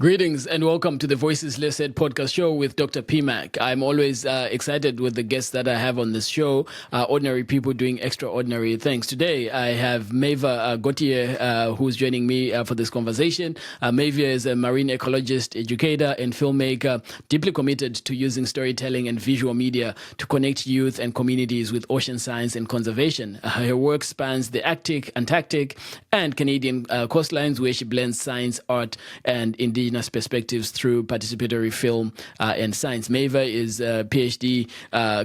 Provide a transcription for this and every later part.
Greetings and welcome to the Voices Less Said podcast show with Dr. PMak. I'm always excited with the guests that I have on this show, ordinary people doing extraordinary things. Today, I have Maeva Gauthier, who's joining me for this conversation. Maeva is a marine ecologist, educator, and filmmaker, deeply committed to using storytelling and visual media to connect youth and communities with ocean science and conservation. Her work spans the Arctic, Antarctic, and Canadian coastlines, where she blends science, art, and indigenous perspectives through participatory film and science. Maeva is a PhD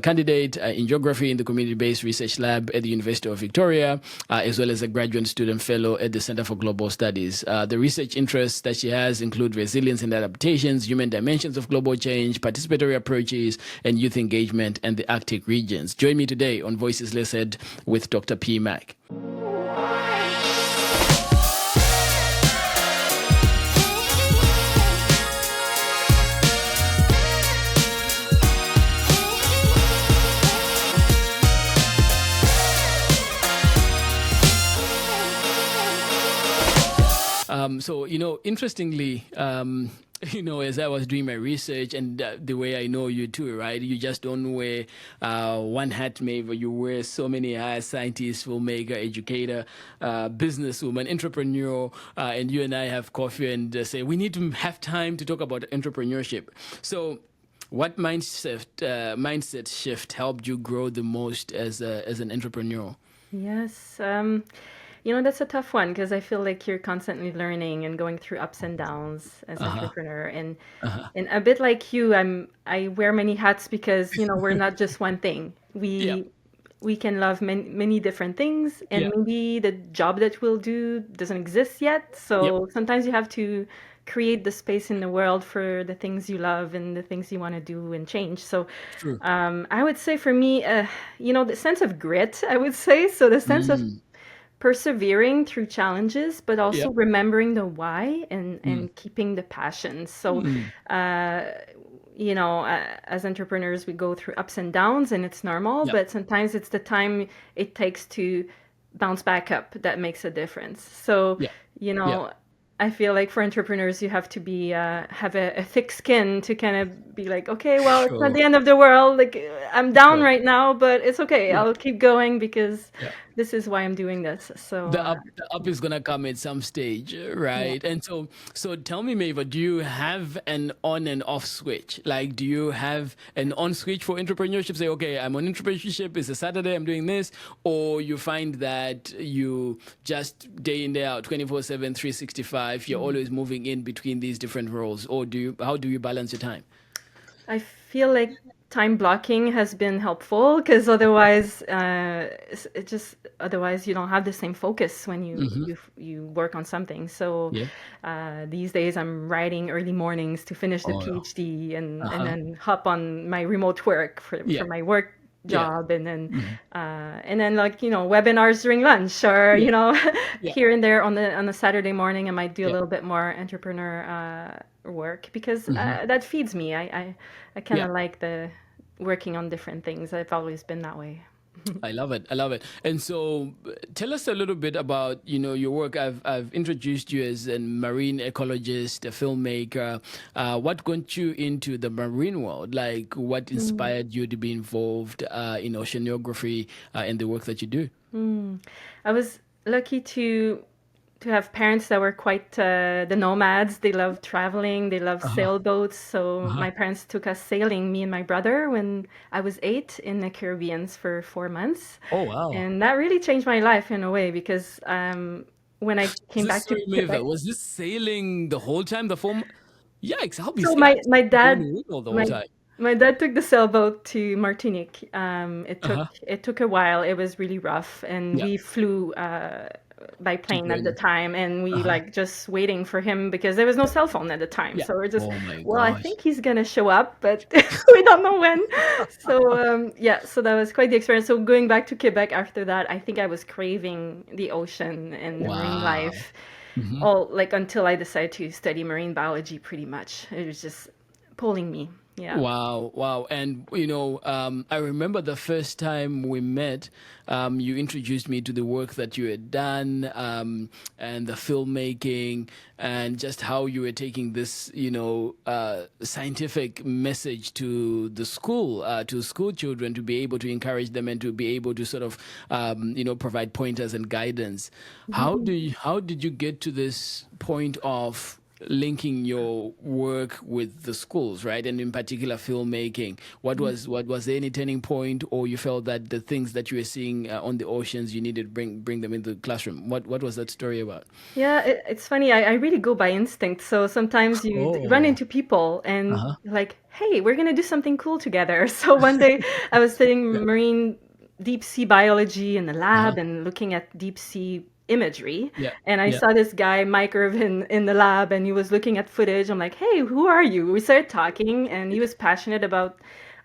candidate in geography in the Community-Based Research Lab at the University of Victoria, as well as a graduate student fellow at the Center for Global Studies. The research interests that she has include resilience and adaptations, human dimensions of global change, participatory approaches, and youth engagement and the Arctic regions. Join me today on Voices Less Said with Dr. PMak. Interestingly, as I was doing my research and the way I know you too, right? You just don't wear one hat, Maeva. You wear so many hats: scientist, filmmaker, educator, businesswoman, entrepreneur. And you and I have coffee and say we need to have time to talk about entrepreneurship. So, what mindset shift helped you grow the most as an entrepreneur? Yes. That's a tough one because I feel like you're constantly learning and going through ups and downs as an entrepreneur. And a bit like you, I wear many hats because, we're not just one thing. Yeah, We can love many different things, yeah, and maybe the job that we'll do doesn't exist yet. yep, So sometimes you have to create the space in the world for the things you love and the things you want to do and change. So true. I would say for me, the sense of grit, I would say. So the sense of Mm, persevering through challenges, but also yep. remembering the why Mm, and keeping the passion. So, mm, uh, as entrepreneurs, we go through ups and downs, and it's normal. yep. But sometimes it's the time it takes to bounce back up that makes a difference. So, Yeah. you Yeah. know. I feel like for entrepreneurs, you have to be have a thick skin to kind of be like, okay, well, it's not Sure. the end of the world. Like I'm down Sure. right now, but it's okay. Yeah. I'll keep going because Yeah. this is why I'm doing this. So The up is gonna come at some stage, yeah. right? And so tell me, Maeva, do you have an on and off switch? Like, do you have an on switch for entrepreneurship? Say, okay, I'm on entrepreneurship. It's a Saturday. I'm doing this, or you find that you just day in day out, 24/7, 365. You're always moving in between these different roles, or do you? How do you balance your time? I feel like time blocking has been helpful because otherwise, it just otherwise you don't have the same focus when Mm-hmm. you work on something. So Yeah. these days I'm writing early mornings to finish the Oh no. PhD and Uh-huh. then hop on my remote work for Yeah. my work Yeah. job Mm-hmm. and then like webinars during lunch or Yeah. Yeah. here and there on the Saturday morning I might do a Yeah. little bit more entrepreneur work because Mm-hmm. that feeds me. I kind Yeah. of like the working on different things. I've always been that way. I love it. I love it. And so, tell us a little bit about your work. I've introduced you as a marine ecologist, a filmmaker. What got you into the marine world? Like, what Mm. inspired you to be involved in oceanography and the work that you do? Mm. I was lucky to have parents that were quite the nomads. They love traveling. They love Uh huh. sailboats. So Uh huh. my parents took us sailing, me and my brother, when I was 8 in the Caribbean for 4 months, Oh wow. and that really changed my life in a way because when I Was came this back to sorry, Maeva? Quebec, Was this sailing the whole time? The form? Yikes! I'll be so I'll my be going dad to all the whole my time. my dad took the sailboat to Martinique. Uh huh. It took a while. It was really rough, and Yeah. we flew by To plane at the join. time, and Uh we huh. like just waiting for him because there was no cell phone at the time. Yeah. So we're just, Oh my well, I gosh. think he's gonna show up, but we don't know when. So yeah, so that was quite the experience. So going back to Quebec after that, I think I was craving the ocean and the marine Wow. life Mm-hmm. all like until I decided to study marine biology pretty much. It was just pulling me. Yeah. Wow, wow. And, I remember the first time we met, you introduced me to the work that you had done, and the filmmaking, and just how you were taking this, scientific message to the school, to school children, to be able to encourage them and to be able to sort of, provide pointers and guidance. Mhm. How did you get to this point of linking your work with the schools, right? And in particular, filmmaking. What was there any turning point, or you felt that the things that you were seeing on the oceans, you needed to bring them into the classroom? What was that story about? Yeah, it's funny. I really go by instinct. So sometimes you run Oh, into people and uh-huh. like, hey, we're gonna do something cool together. So one day I was studying Yeah. marine deep sea biology in the Uh-huh. lab and looking at deep sea imagery. Yeah. And I Yeah. saw this guy, Mike Irvin, in the lab, and he was looking at footage. I'm like, hey, who are you? We started talking, and he was passionate about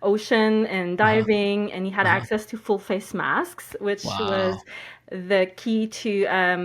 ocean and Uh-huh. diving, and he had Uh-huh. access to full face masks, which was Wow. the key to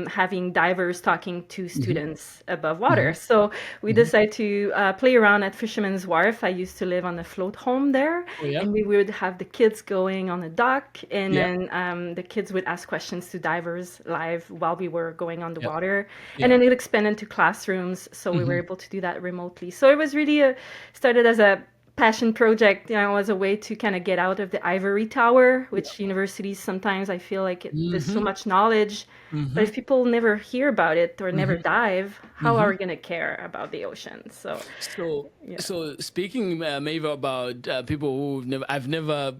having divers talking to Mm-hmm. students above water. Mm-hmm. So we Mm-hmm. decided to play around at Fisherman's Wharf. I used to live on a float home there, Oh yeah. and we would have the kids going on the dock, and Yeah. then the kids would ask questions to divers live while we were going on the Yeah. water, and Yeah. then it expanded to classrooms, so we were Mm-hmm. able to do that remotely. So it was really started as a passion project, as a way to kind of get out of the ivory tower, Yeah. which universities sometimes I feel like there's so Mm-hmm. much knowledge, but Mm-hmm. if people never hear about it or never Mm-hmm. dive, how are Mm-hmm. we going to care about the ocean? So, So, yeah. so speaking maybe about people I've never,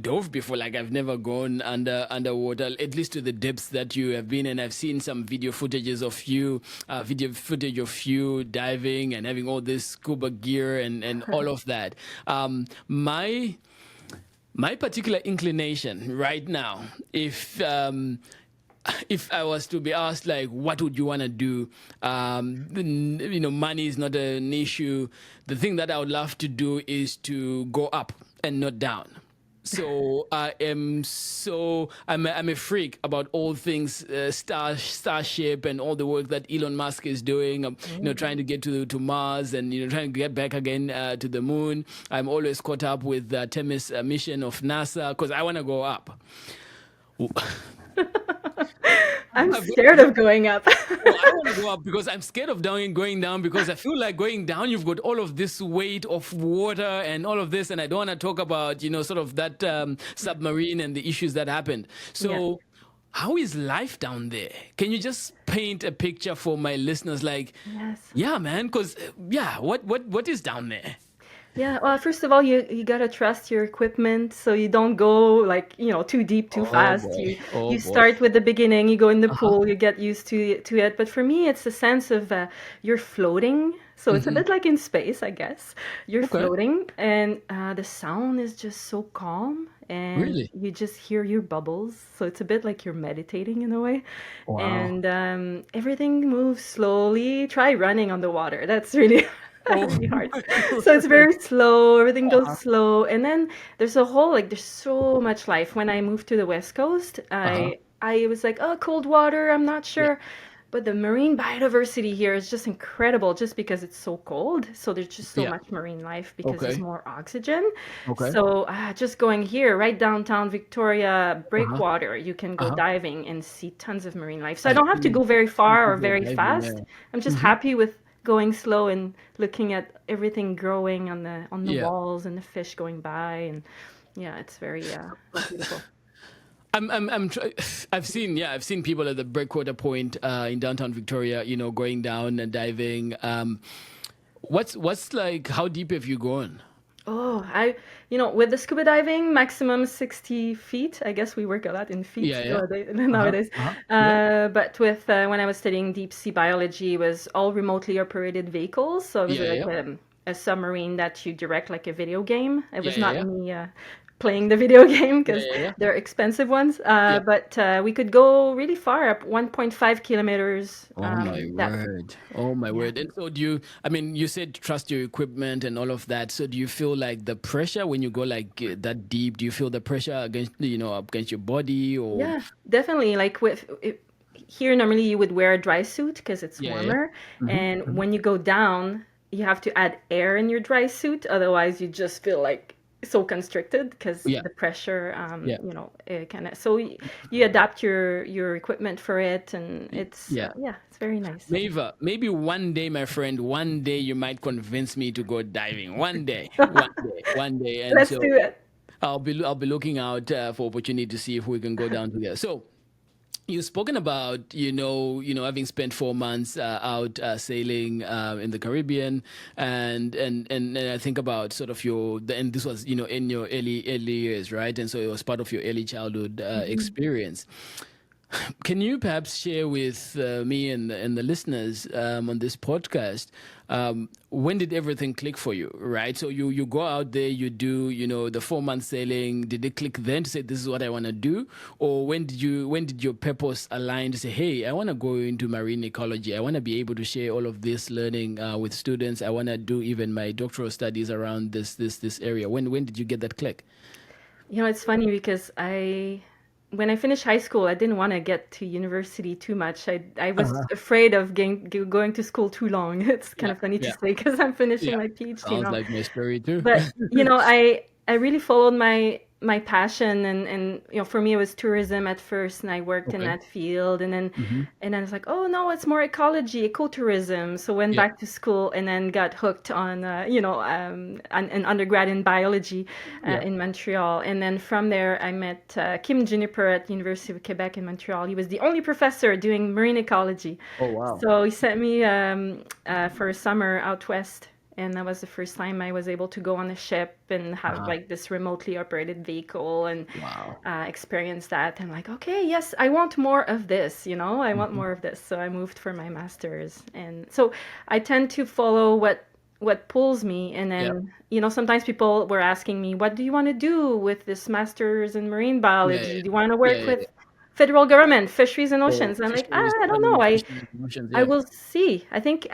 dove before. Like I've never gone underwater, at least to the depths that you have been. And I've seen some video footage of you diving and having all this scuba gear and all of that. My particular inclination right now, if I was to be asked, like, what would you want to do? Money is not an issue. The thing that I would love to do is to go up and not down. So I'm a freak about all things Starship and all the work that Elon Musk is doing. Trying to get to Mars and trying to get back again to the moon. I'm always caught up with the Themis mission of NASA because I want to go up. I'm I've scared of going up. Well, I don't want to go up because I'm scared of going down because I feel like going down, you've got all of this weight of water and all of this. And I don't want to talk about, sort of that submarine and the issues that happened. Yeah. So, how is life down there? Can you just paint a picture for my listeners? Like, Yes. yeah, man, because, yeah, what is down there? Yeah, well, first of all, you gotta trust your equipment so you don't go like, too deep too Oh, fast. boy. You Oh, boy. start with the beginning, you go in the Uh-huh. pool, you get used to it. But for me, it's a sense of you're floating. So it's a Hmm. bit like in space, I guess. You're Okay. floating, and the sound is just so calm, and Really? you just hear your bubbles. So it's a bit like you're meditating in a way, Wow. and everything moves slowly. Try running on the water. That's really Oh, really hard. my So it's word. very slow, everything goes Uh-huh. slow. And then there's so much life. When I moved to the West Coast, Uh-huh. I was like, oh, cold water, I'm not Yeah. sure. But the marine biodiversity here is just incredible just because it's so cold. So there's just so Yeah. much marine life because there's Okay. more oxygen. Okay. So just going here, right downtown Victoria, Uh-huh. Breakwater, you can go Uh-huh. diving and see tons of marine life. So I I've don't have to seen go very far or people very diving fast. there. I'm just Hmm. happy with going slow and looking at everything growing on the Yeah. walls and the fish going by, and yeah, it's very beautiful. I've seen people at the breakwater point in downtown Victoria, going down and diving. What's like? How deep have you gone? Oh, with the scuba diving, maximum 60 feet. I guess we work a lot in feet Yeah, yeah. Uh huh. nowadays. Uh huh. Yeah. But with when I was studying deep sea biology, it was all remotely operated vehicles. So it was Yeah, like yeah. a submarine that you direct like a video game. It Yeah, was yeah, not yeah. me playing the video game Yeah, because yeah, yeah. they're expensive ones. Yeah. But we could go really far, up 1.5 kilometers Oh my depth. word. Oh my Yeah. word. And so I mean, you said trust your equipment and all of that. So do you feel like the pressure when you go like that deep? Do you feel the pressure against, against your body or? Yeah, definitely. Like here, normally you would wear a dry suit because it's Yeah, yeah. warmer, Mm-hmm. and Mm-hmm. when you go down, you have to add air in your dry suit, otherwise you just feel like so constricted because Yeah. the pressure, Yeah. it kind of, so you adapt your equipment for it, and it's Yeah. yeah, it's very nice. Maeva, maybe one day, my friend, one day you might convince me to go diving. One day, and Let's do so it. I'll be looking out for opportunity to see if we can go down together. So you've spoken about having spent 4 months out sailing in the Caribbean, and I think about sort of and this was in your early years, right? And so it was part of your early childhood experience. Can you perhaps share with me and the listeners on this podcast, when did everything click for you, right? So you go out there, you do the 4 month sailing. Did it click then to say this is what I want to do, or when did your purpose align to say, hey, I want to go into marine ecology. I want to be able to share all of this learning with students. I want to do even my doctoral studies around this area. When did you get that click? It's funny because when I finished high school, I didn't want to get to university too much. I was afraid of going to school too long. It's kind Yeah, of funny to yeah, say because I'm finishing yeah. my PhD Sounds now. like my story too. But I really followed my passion, and for me it was tourism at first, and I worked in Okay. that field, and then Hmm. I was like, oh no, it's more ecology, ecotourism. So went Yeah. back to school and then got hooked on an undergrad in biology Yeah. in Montreal, and then from there I met Kim Juniper at University of Quebec in Montreal. He was the only professor doing marine ecology, Oh, wow. so he sent me for a summer out west, and that was the first time I was able to go on a ship and have Uh-huh. like this remotely operated vehicle and Wow. experience that. And like, okay, yes, I want more of this. I want Mhm. more of this. So I moved for my master's, and so I tend to follow what pulls me. And Yeah. then sometimes people were asking me, what do you want to do with this master's in marine Yeah. Yeah. biology? Do you want to Yeah. work Yeah. with Yeah. fisheries government, fisheries and Or oceans? I'm like, fisheries, I don't know. fisheries, emotions. I Yeah. will see. I think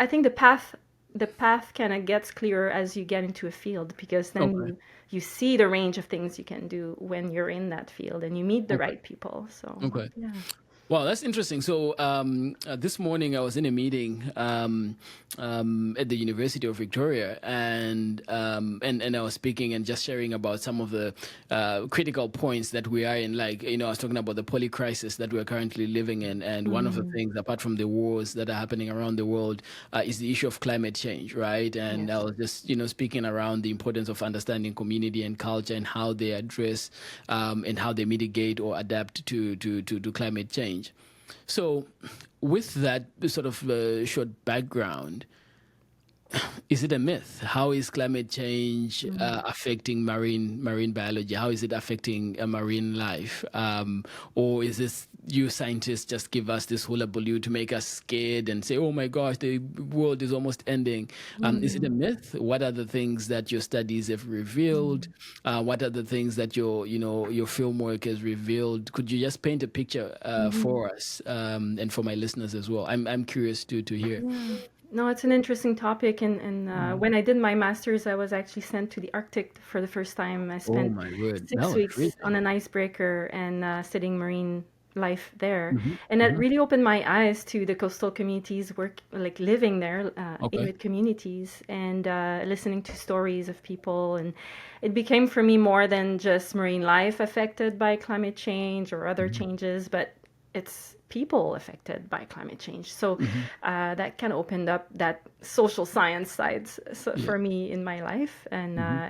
the path kind of gets clearer as you get into a field, because then Okay. you see the range of things you can do when you're in that field and you meet the Okay. right people. So Okay. yeah. Wow, that's interesting. So this morning I was in a meeting at the University of Victoria, and I was speaking and just sharing about some of the critical points that we are in. Like I was talking about the poly crisis that we're currently living in, and one of the Mm, things, apart from the wars that are happening around the world, is the issue of climate change, right? And I yes. was just speaking around the importance of understanding community and culture and how they address and how they mitigate or adapt to climate change. So, with that sort of short background, is it a myth? How is climate change Mm, affecting marine biology? How is it affecting marine life? Or is this you scientists just give us this hullabaloo to make us scared and say, "Oh my gosh, the world is almost ending"? Is it a mm, myth? What are the things that your studies have revealed? mm. What are the things that your film work has revealed? Could you just paint a picture Mhm. for us and for my listeners as well? I'm curious to hear. Yeah. No, it's an interesting topic, and Mm. when I did my master's, I was actually sent to the Arctic for the first time. I Oh spent my word, that six was weeks on crazy. an icebreaker and studying marine life there, Hmm. and that Hmm. really opened my eyes to the coastal communities work like living there, Okay. Inuit communities, and listening to stories of people, and it became for me more than just marine life affected by climate change or other Hmm. changes, but it's people affected by climate change. So Hmm. that kind of opened up that social science sides Yeah. for me in my life, Hmm.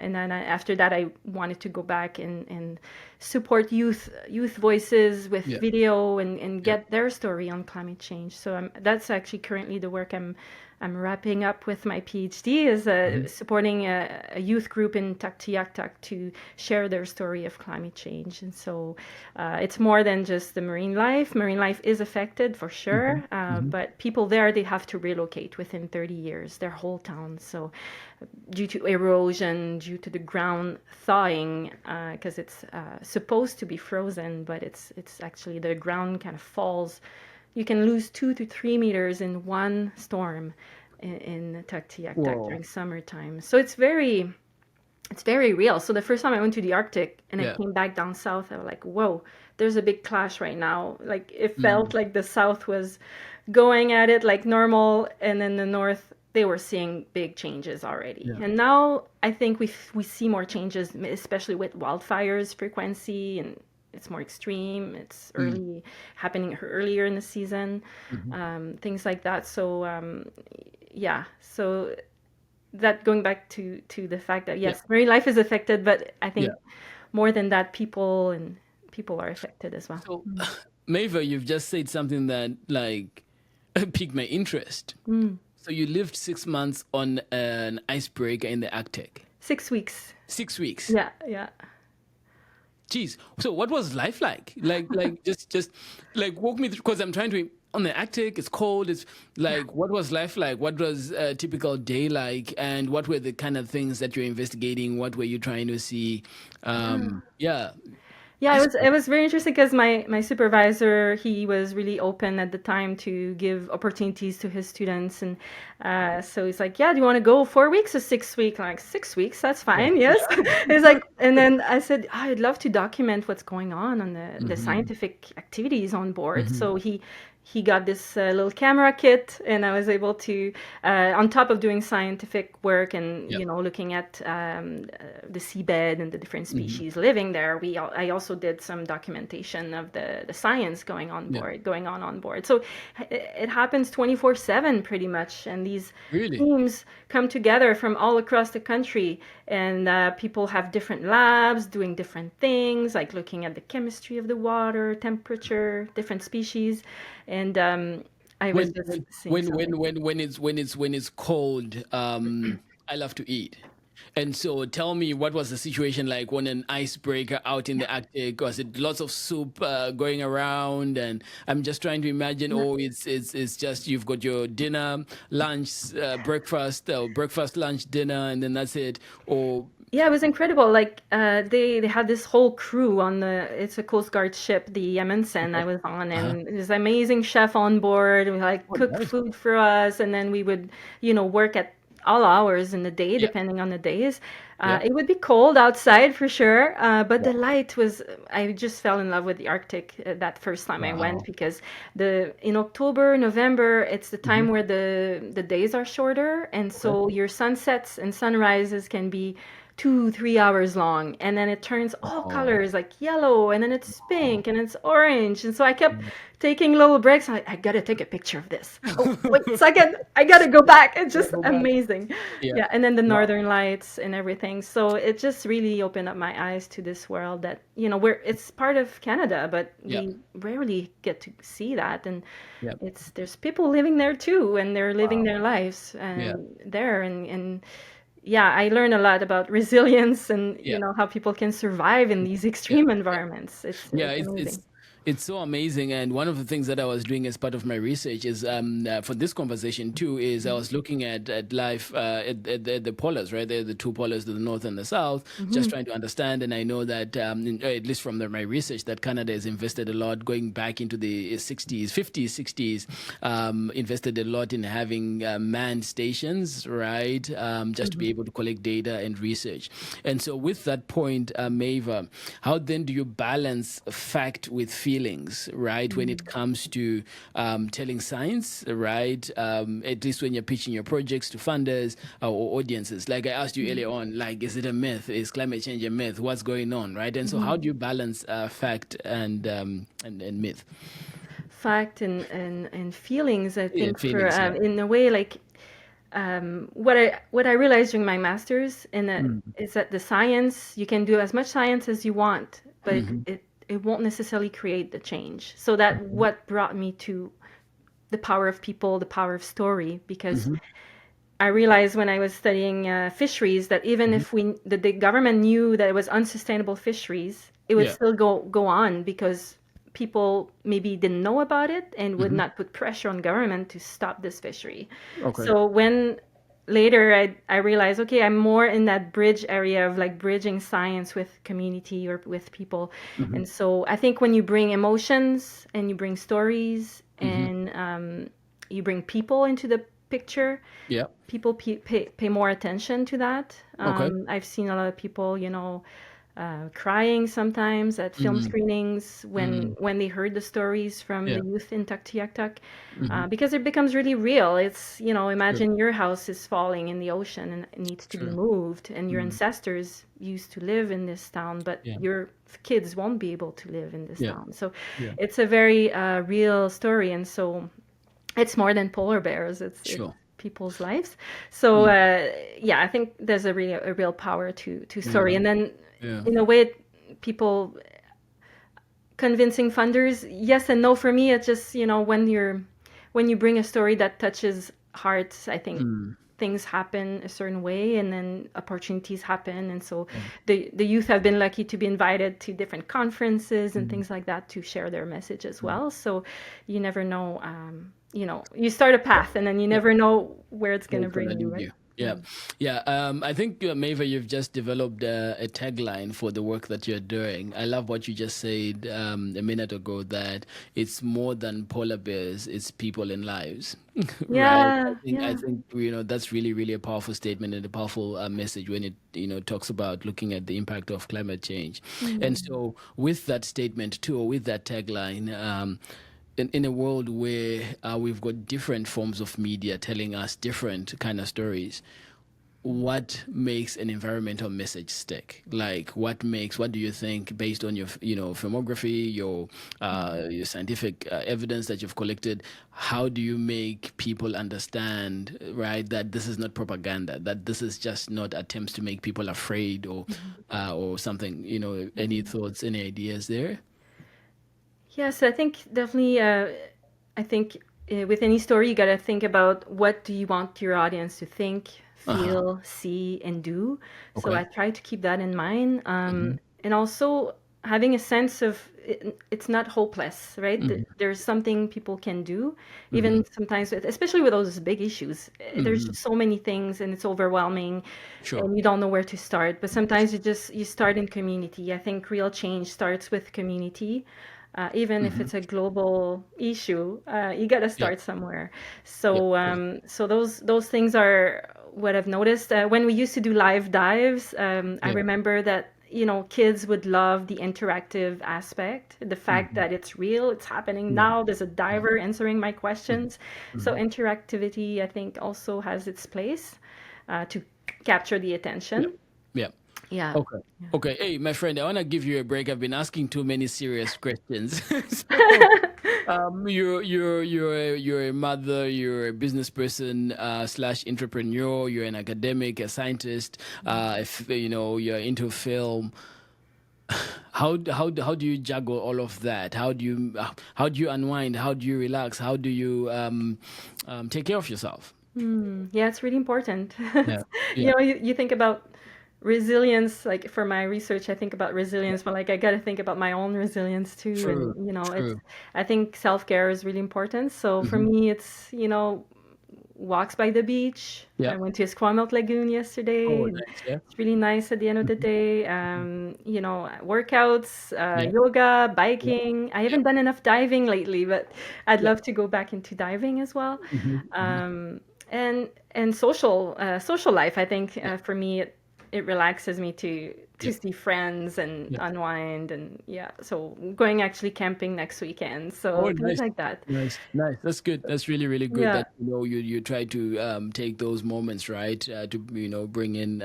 and then after that I wanted to go back and support youth voices with Yeah. video and Yeah. get their story on climate change. So that's actually currently the work I'm wrapping up with my PhD, is Hmm. supporting a youth group in Tuktoyaktuk to share their story of climate change. And so it's more than just the marine life. Marine life is affected for Hmm. sure, Hmm. but people there, they have to relocate within 30 years, their whole town. So due to erosion, due to the ground thawing, because it's supposed to be frozen, but it's actually the ground kind of falls. You can lose 2 to 3 meters in one storm in Tuktoyaktuk Whoa. during summertime. So it's very real. So the first time I went to the Arctic and I Yeah. came back down south, I was like, whoa, there's a big clash right now. Like it felt Mm. like the south was going at it like normal, and then the north they were seeing big changes already. Yeah. And now I think we see more changes, especially with wildfires frequency, and it's more extreme. It's happening earlier in the season, Mhm. things like that. So yeah, so that going back to the fact that Yeah. yes, marine life is affected, but I Yeah. think more than that, people are affected as well. So, Maeva, you've just said something that like piqued my interest. Mm. So you lived 6 months on an icebreaker in the Arctic. 6 weeks. 6 weeks. Yeah, yeah. Jeez. So what was life like? Just like walk me through, because I'm trying to, on the Arctic, it's cold. It's like, what was life like? What was a typical day like? And what were the kind of things that you're investigating? What were you trying to see? Yeah. Yeah, Ice. it was very interesting because my supervisor, he was really open at the time to give opportunities to his students, and so he's like, "Yeah, do you want to go 4 weeks or 6 weeks?" I'm like, 6 weeks, that's Yeah. fine, yes. He's like, and then I said, I'd love to document what's going on the Mm-hmm. scientific activities on board. Mm-hmm. So he got this little camera kit, and I was able to, on top of doing scientific work and Yeah. looking at the seabed and the different Mm-hmm. species living there. I also did some documentation of the science Yeah. going on board. So it happens 24/7 pretty much, and these Really? teams come together from all across the country, and people have different labs doing different things, like looking at the chemistry of the water, temperature, different species, and I was when just when seeing when something. when it's cold, I love to eat. And so tell me, what was the situation like on an icebreaker out in the Arctic? Was it lots of soup going around? And I'm just trying to imagine, oh, it's just you've got your dinner, lunch, breakfast, breakfast, lunch, dinner, and then that's it. Or Yeah, it was incredible. Like they had this whole crew on it's a Coast Guard ship, the Amundsen I okay. was on, Uh-huh. and this amazing chef on board and like Oh, cook nice. food for us, and then we would, work at all hours in the day, Yeah. depending on the days. Yeah. It would be cold outside for sure, but Yeah. the light was. I just fell in love with the Arctic that first time I went Wow. because the in October, November, it's the Hmm. time where the days are shorter, and Okay. so your sunsets and sunrises can be 2, 3 hours long, and then it turns all Oh. colors like yellow, and then it's Oh. pink and it's orange, and so I kept taking little breaks. I gotta take a picture of this. Oh, wait a second, I gotta go back. It's Yeah, just go back. amazing. Yeah. Yeah, and then the Wow. northern lights and everything. So it just really opened up my eyes to this world that where it's part of Canada, but Yeah. we rarely get to see that. And Yeah. there's people living there too, and they're living Wow. their lives Yeah. and there, and yeah, I learned a lot about resilience and Yeah. how people can survive in these Yeah. extreme Yeah. environments. Yeah, It's amazing. it's so amazing. And one of the things that I was doing as part of my research is for this conversation too is I was looking at life at the polars, right? The two polars, the north and the south, just Hmm. trying to understand. And I know that at least from my research, that Canada has invested a lot going back into the 60s, 50s, 60s, invested a lot in having manned stations, right? Just to be able to collect data and research. And so with that point, Maeva, how then do you balance fact with feelings, right? When it comes to telling science, right? At least when you're pitching your projects to funders or audiences. Like I asked you earlier on, like, is it a myth? Is climate change a myth? What's going on, right? And so how do you balance fact and myth? Fact and feelings, I Yeah, think, for feelings, yeah. in a way, like what I realized during my master's in that Mm. is that the science, you can do as much science as you want, but Mm-hmm. it won't necessarily create the change. So that what brought me to the power of people, the power of story, because Mm-hmm. I realized when I was studying fisheries that even Mm-hmm. if the government knew that it was unsustainable fisheries, it would Yeah. still go on because people maybe didn't know about it and would Mm-hmm. not put pressure on government to stop this fishery. Okay. So when later I realized, okay, I'm more in that bridge area of like bridging science with community or with people. Mm-hmm. And so I think when you bring emotions and you bring stories Mm-hmm. and you bring people into the picture, Yeah. people pay more attention to that. Okay. I've seen a lot of people, crying sometimes at film Mm-hmm. screenings Mm-hmm. when they heard the stories from Yeah. the youth in Tuktoyaktuk, Mm-hmm. because it becomes really real. It's, True. imagine your house is falling in the ocean and it needs to be True. moved, and your Mm. ancestors used to live in this town, but Yeah. your kids won't be able to live in this Yeah. town. So Yeah. it's a very real story, and so it's more than polar bears. It's Sure. people's lives. So Mm. yeah, I think there's a real power to story, Yeah. and then Yeah. in a way, people convincing funders, yes and no. For me, it's just, when you bring a story that touches hearts, I think Mm. things happen a certain way, and then opportunities happen. And so Yeah. the youth have been lucky to be invited to different conferences and Mm. things like that to share their message as Mm. well. So you never know, you start a path, and then you Yeah. never know where it's going Where to it's gonna bring you, lead right? you. Yeah, yeah. I think Maeva, you've just developed a tagline for the work that you're doing. I love what you just said a minute ago, that it's more than polar bears; it's people and lives, right? Yeah, I yeah. think that's really, really a powerful statement and a powerful message when it talks about looking at the impact of climate change. And Mm. so, with that statement too, or with that tagline. In a world where we've got different forms of media telling us different kind of stories, what makes an environmental message stick? Like, what do you think, based on your filmography, your scientific evidence that you've collected, how do you make people understand, right, that this is not propaganda, that this is just not attempts to make people afraid, or something, any thoughts, any ideas there? Yes, I think definitely. I think with any story, you got to think about what do you want your audience to think, Uh-huh. feel, see, and do. So I Okay. try to keep that in mind, Mm-hmm. and also having a sense of it's not hopeless, right? Mm-hmm. There's something people can do, Mm-hmm. even sometimes, especially with those big issues. There's Mm-hmm. just so many things, and it's overwhelming, Sure. and you don't know where to start. But sometimes you start in community. I think real change starts with community. Even if Mm-hmm. it's a global issue, you got to Yeah. start somewhere. Yeah. So, Yeah. so those things are what I've noticed. When we used to do live dives, I Yeah. remember that kids would love the interactive aspect, the fact Mm-hmm. that it's real, it's happening Yeah. now. There's a Yeah. diver answering my Mm-hmm. questions. So Mm-hmm. interactivity, I think, also has its place to capture the Yeah. attention. Yeah. Yeah. Okay. Okay. Hey, my friend, I want to give you a break. I've been asking too many serious questions. So, you're a mother, you're a business person slash entrepreneur, you're an academic, a scientist. If you're into film, how do you juggle all of that? How do you unwind? How do you relax? How do you take care of yourself? Yeah, it's really important. Yeah. Yeah. You think about resilience. Like for my research, I think about resilience, but like I got to think about my own resilience too. And True. it's True. I think self-care is really important. So for Hmm. me, it's walks by the beach. Yeah. I went to Esquimalt Lagoon yesterday, Oh, and nice. Yeah. it's really nice at the end of the Mhm. day. Workouts, Yeah. yoga, Yeah. biking. I Yeah. haven't done enough diving lately, but I'd Yeah. love to go back into diving as well. Hmm. Hmm. Um, and social life. I think Yeah. for me, it relaxes me to Yeah. see friends and Yeah. unwind, and yeah. So going actually camping next weekend. So Oh, things nice. like that. Nice, nice. That's good. That's really, really good. Yeah. That you try to take those moments, right, to bring in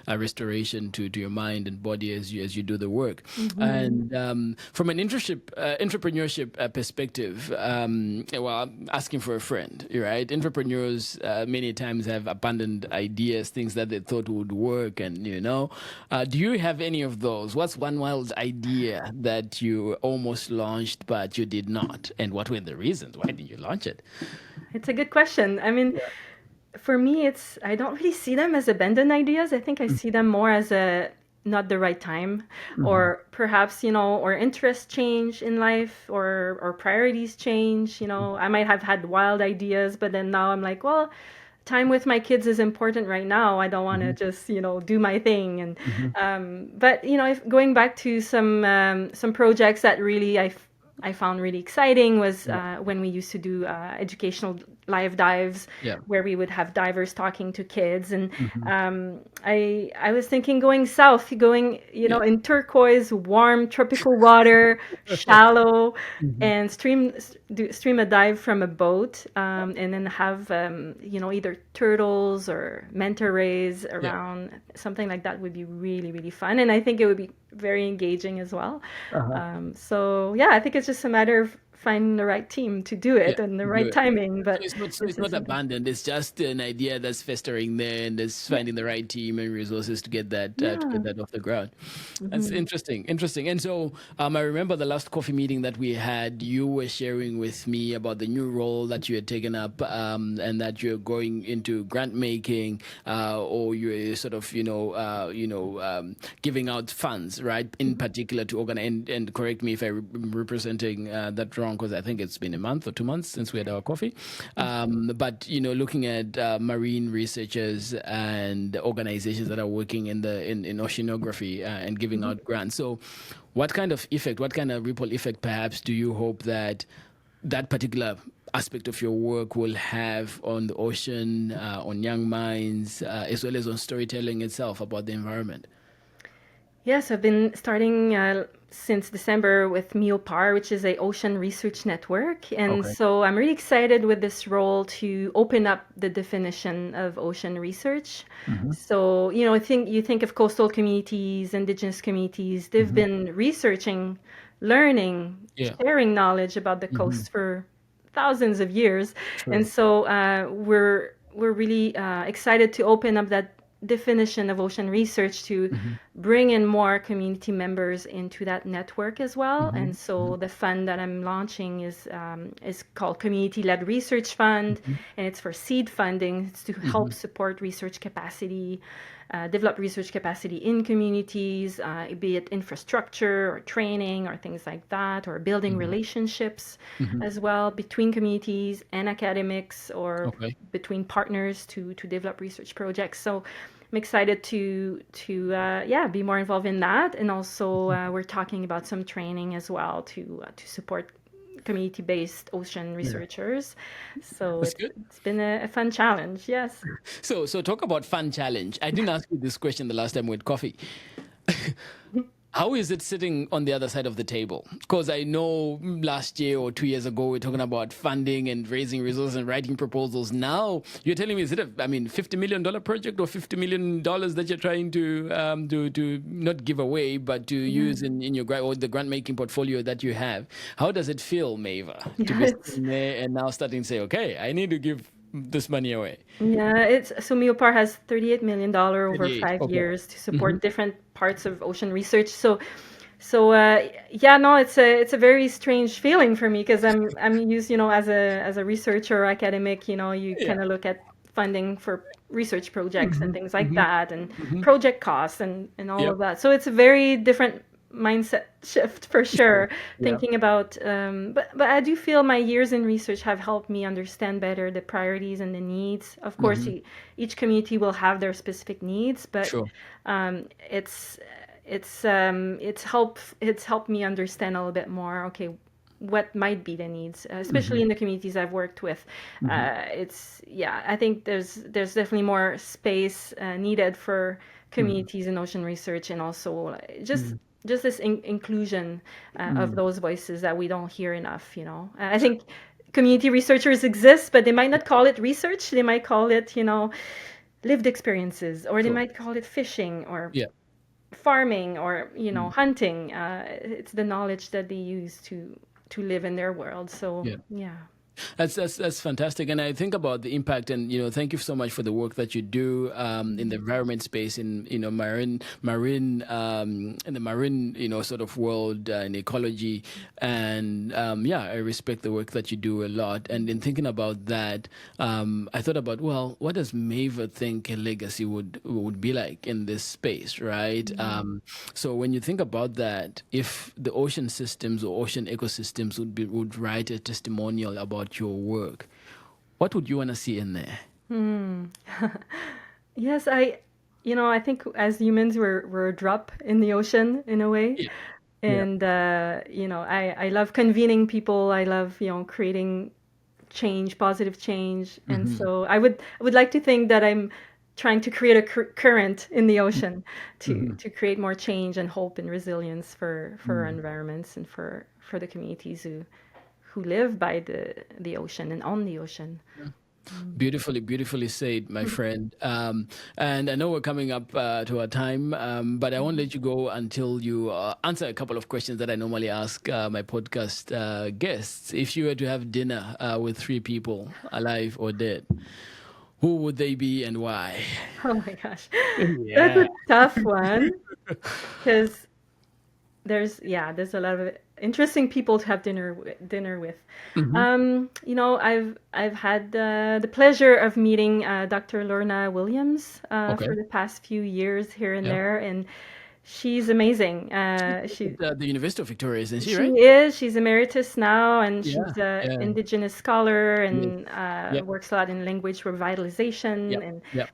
a restoration to your mind and body as you do the work. Hmm. And from an entrepreneurship perspective, well, I'm asking for a friend, right? Entrepreneurs many times have abandoned ideas, things that they thought would work, and do you have any of those? What's one wild idea that you almost launched but you did not? And what were the reasons? Why did you launch it? It's a good question. I mean, Yeah. for me, it's I don't really see them as abandoned ideas. I think I see them more as a not the right time, Mm-hmm. or perhaps or interest change in life, or priorities change. I might have had wild ideas, but then now I'm like, well, time with my kids is important right now. I don't want to Mm-hmm. just do my thing. And Mm-hmm. but if going back to some projects that really I found really exciting was Yeah. when we used to do educational live dives, Yeah. where we would have divers talking to kids, and Hmm. I was thinking going south, going Yeah. in turquoise, warm tropical water, shallow, Hmm. and stream a dive from a boat, and then have either turtles or manta rays Yeah. around. Something like that would be really really fun, and I think it would be very engaging as well. Uh-huh. So yeah, I think it's just a matter of finding the right team to do Yeah. it and the Do right it. timing. So But it's this is not something. abandoned. It's just an idea that's festering there, and it's Yeah. finding the right team and resources to get Yeah. that off the ground. That's Hmm. interesting. Interesting. And so, I remember the last coffee meeting that we had. You were sharing with me about the new role that you had taken up, and that you're going into grant making, or you're sort of, giving out funds, right? In particular to organize. And correct me if I'm representing that wrong, because I think it's been a month or 2 months since we had our coffee. But looking at marine researchers and organizations that are working in oceanography and giving out grants. So, what kind of effect, what kind of ripple effect, perhaps, do you hope that that particular aspect of your work will have on the ocean, on young minds, as well as on storytelling itself about the environment? Yes, I've been starting since December with MIOPAR, which is a ocean research network. And Okay. so I'm really excited with this role to open up the definition of ocean research. Hmm. So, I think you think of coastal communities, indigenous communities, they've Hmm. been researching, learning, Yeah. sharing knowledge about the Hmm. coast for thousands of years. And True. so we're really excited to open up that definition of ocean research to Hmm. bring in more community members into that network as well. Hmm. And so the fund that I'm launching is called Community Led Research Fund, Hmm. and it's for seed funding. It's to help Hmm. support research capacity, develop research capacity in communities, be it infrastructure or training or things like that, or building Hmm. relationships Hmm. as well between communities and academics, or Okay. between partners to develop research projects. So I'm excited to be more involved in that, and also we're talking about some training as well to support community-based ocean Yeah. researchers. So That's it's good. it's been a fun challenge. Yes. So talk about fun challenge. I didn't ask you this question the last time we had coffee. How is it sitting on the other side of the table? Because I know last year or 2 years ago, we are talking about funding and raising resources and writing proposals. Now you're telling me, is it $50 million project or $50 million that you're trying to not give away, but to Yeah. use in your grant or the grant making portfolio that you have? How does it feel, Maeva, to Yeah. be It's sitting there and now starting to say, okay, I need to give this money away? Yeah, it's so Miopar has $38 million over 38. five Okay. years to Mm-hmm. support different parts of ocean research. So yeah, no, it's a very strange feeling for me because I'm used, as a researcher or academic, you Yeah. kind of look at funding for research projects and Mm-hmm. things like Mm-hmm. that, and Mm-hmm. project costs and all Yep. of that. So it's a very different mindset shift for Sure. sure. Yeah. Thinking about, but I do feel my years in research have helped me understand better the priorities and the needs. Of course, Mm-hmm. each community will have their specific needs, but Sure. um, it's it's helped me understand a little bit more. Okay, what might be the needs, especially Mhm, in the communities I've worked with. mhm, It's yeah, I think there's definitely more space needed for mhm, communities in ocean research, and also just mhm, just this inclusion of mhm. those voices that we don't hear enough. I think community researchers exist, but they might not call it research. They might call it lived experiences, or they Sure. might call it fishing or Yeah. farming, or Mm. hunting. It's the knowledge that they use to live in their world. So Yeah. yeah. That's fantastic, and I think about the impact, and thank you so much for the work that you do in the environment space, in in the marine sort of world, in ecology, and yeah, I respect the work that you do a lot. And in thinking about that, I thought about, well, what does Maeva think a legacy would be like in this space, right? So when you think about that, if the ocean systems or ocean ecosystems would write a testimonial about your work, what would you want to see in there? Hmm. Yes, I think as humans we're a drop in the ocean in a way. Yeah. And I love convening people. I love creating change, positive change. And so I would like to think that I'm trying to create a current in the ocean to create more change and hope and resilience for our environments and for the communities who live by the ocean and on the ocean. Beautifully said, my friend. And I know we're coming up to our time, but I won't let you go until you answer a couple of questions that I normally ask my podcast guests. If you were to have dinner with three people, alive or dead, who would they be and why? Oh my gosh, that's Yeah. a tough one because there's a lot of interesting people to have dinner with. I've had the pleasure of meeting Dr. Lorna Williams Okay. for the past few years here and Yeah. there, and she's amazing. The University of Victoria, isn't she, She right? is. She's emeritus now, and Yeah. she's a Yeah. indigenous scholar Yes. and Yep. works a lot in language revitalization. Yep. And Yep.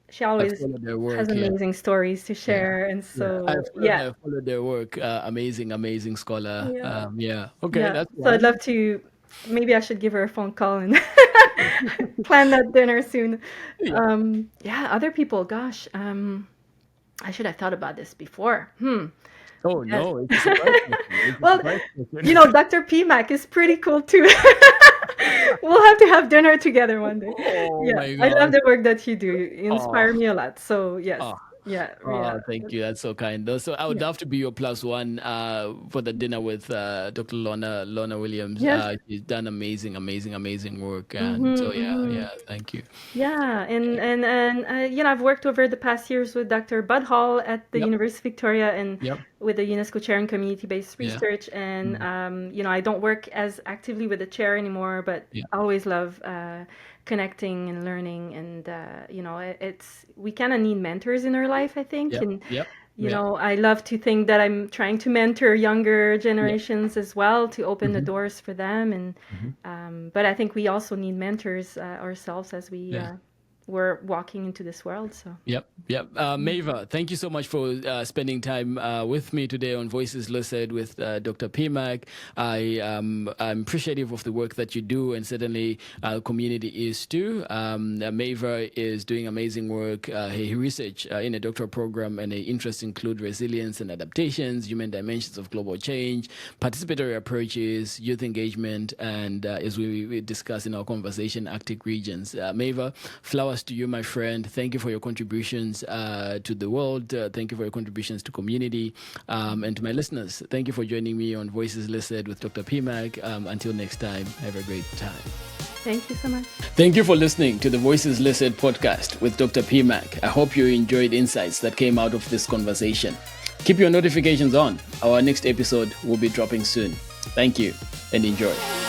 she I've always followed their has work. Yeah. amazing stories to Yeah. share. And Yeah. so, yeah, I've followed their work. Amazing scholar. yeah, Yeah. Okay, yeah. that's So I'd one. love to. Maybe I should give her a phone call and plan that dinner soon. Yeah. Yeah, other people. Gosh, I should have thought about this before. Oh Yes. no, it's a surprise question. It's a Well, surprise question. Dr. PMak is pretty cool too. We'll have to have dinner together one day. Oh Yeah, my I love God. the work that you do. You Oh, inspire me a lot. So yes, oh, yeah, yeah, oh, thank you. That's so kind. So I would yeah. love to be your plus one for the dinner with Dr. Lorna Williams. Yes. She's done amazing work. And Mm-hmm, so mm-hmm. yeah, thank you. Yeah, and I've worked over the past years with Dr. Bud Hall at the Yep, University of Victoria and yep, with the UNESCO Chair in Community-Based yeah, Research. And mm, I don't work as actively with the chair anymore, but yeah, I always love connecting and learning. And we kind of need mentors in our life, I think. yep, And yep, yeah, I love to think that I'm trying to mentor younger yep. generations as well to open the Hmm. doors for them. And Hmm. but I think we also need mentors ourselves as Yeah. we're walking into this world. So Yep. Maeva, thank you so much for spending time with me today on Voices Listed with Dr. PMak. I'm appreciative of the work that you do, and certainly our community is too. Maeva is doing amazing work. Her research in a doctoral program and her interests include resilience and adaptations, human dimensions of global change, participatory approaches, youth engagement, and as we discussed in our conversation, Arctic regions. Maeva, flowers to you, my friend. Thank you for your contributions to the world. Thank you for your contributions to community. And to my listeners, thank you for joining me on Voices Listed with Dr. PMak. Until next time, have a great time. thank you so much. Thank you for listening to the Voices Listed podcast with Dr. PMak. I hope you enjoyed insights that came out of this conversation. Keep your notifications on. Our next episode will be dropping soon. Thank you and enjoy.